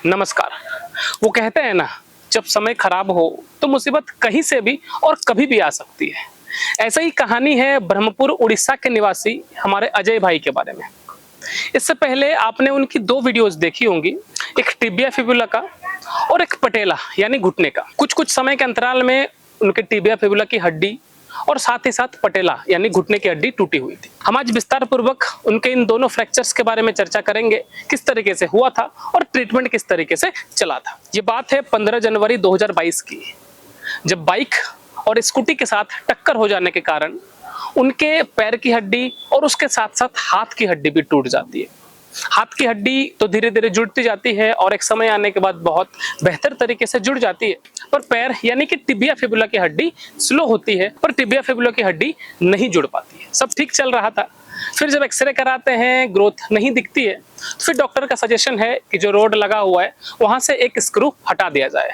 नमस्कार। वो कहते हैं ना, जब समय खराब हो तो मुसीबत कहीं से भी और कभी भी आ सकती है। ऐसा ही कहानी है ब्रह्मपुर उड़ीसा के निवासी हमारे अजय भाई के बारे में। इससे पहले आपने उनकी दो वीडियोस देखी होंगी, एक टिबिया फिबुला का और एक पटेला यानी घुटने का। कुछ कुछ समय के अंतराल में उनके टिबिया फिबुला की हड्डी और साथ ही साथ पटेला यानी घुटने की हड्डी टूटी हुई थी। हम आज विस्तार पूर्वक उनके इन दोनों फ्रैक्चर्स के बारे में चर्चा करेंगे, किस तरीके से हुआ था और ट्रीटमेंट किस तरीके से चला था। ये बात है 15 जनवरी 2022 की, जब बाइक और स्कूटी के साथ टक्कर हो जाने के कारण उनके पैर की हड्डी और उसके साथ साथ हाथ की हड्डी भी टूट जाती है। हाथ की हड्डी तो धीरे धीरे जुड़ती जाती है और एक समय आने के बाद बहुत बेहतर तरीके से जुड़ जाती है, पर पैर यानी कि टिबिया फिबुला की हड्डी स्लो होती है, पर टिबिया फिबुला की हड्डी नहीं जुड़ पाती है। सब ठीक चल रहा था, फिर जब एक्सरे कराते हैं ग्रोथ नहीं दिखती है, तो फिर डॉक्टर का सजेशन है कि जो रोड लगा हुआ है वहां से एक स्क्रू हटा दिया जाए।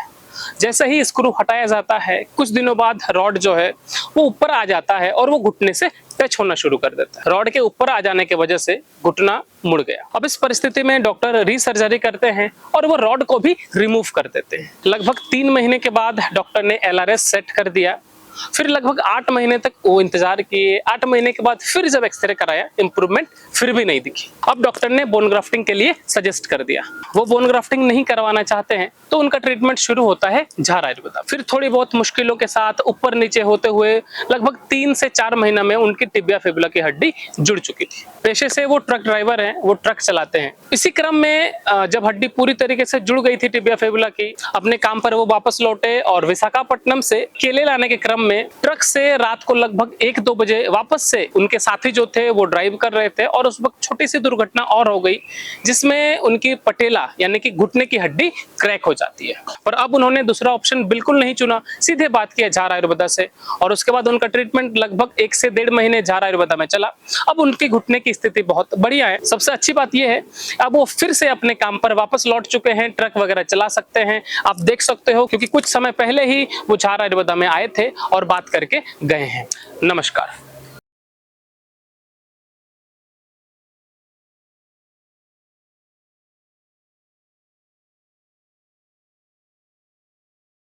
जैसे ही स्क्रू हटाया जाता है, कुछ दिनों बाद रॉड जो है वो ऊपर आ जाता है और वो घुटने से टच होना शुरू कर देता है। रॉड के ऊपर आ जाने की वजह से घुटना मुड़ गया। अब इस परिस्थिति में डॉक्टर रीसर्जरी करते हैं और वो रॉड को भी रिमूव कर देते हैं। लगभग 3 महीने के बाद डॉक्टर ने LRS सेट कर दिया। फिर लगभग 8 महीने तक वो इंतजार किए। 8 महीने के बाद फिर जब एक्सरे कराया, इंप्रूवमेंट फिर भी नहीं दिखी। अब डॉक्टर ने बोन ग्राफ्टिंग के लिए सजेस्ट कर दिया। वो बोन ग्राफ्टिंग नहीं करवाना चाहते हैं, तो उनका ट्रीटमेंट शुरू होता है झार आयुर्वेदा। फिर थोड़ी बहुत मुश्किलों के साथ ऊपर नीचे होते हुए लगभग 3 से 4 महीना में उनकी टिबिया फिबुला की हड्डी जुड़ चुकी थी। पेशे से वो ट्रक ड्राइवर हैं, वो ट्रक चलाते हैं। इसी क्रम में जब हड्डी पूरी तरीके से जुड़ गई थी टिबिया फिबुला की, अपने काम पर वो वापस लौटे और विशाखापट्टनम से केले लाने के क्रम में ट्रक से रात को लगभग 1-2 बजे वापस से उनके साथी जो थे वो ड्राइव कर रहे थे और उस वक्त छोटी सी दुर्घटना और हो गई, जिसमें उनकी पटेला यानी कि घुटने की हड्डी क्रैक हो जाती है। पर अब उन्होंने दूसरा ऑप्शन बिल्कुल नहीं चुना, सीधे बात किया झार आयुर्वेदा से और उसके बाद उनका ट्रीटमेंट लगभग 1 से 1.5 महीने झार आयुर्वेदा में चला। अब उनकी घुटने की स्थिति बहुत बढ़िया है। सबसे अच्छी बात यह है, अब वो फिर से अपने काम पर वापस लौट चुके हैं, ट्रक वगैरह चला सकते हैं। आप देख सकते हो, क्योंकि कुछ समय पहले ही वो झार आयुर्वेदा में आए थे और बात करके गए हैं। नमस्कार।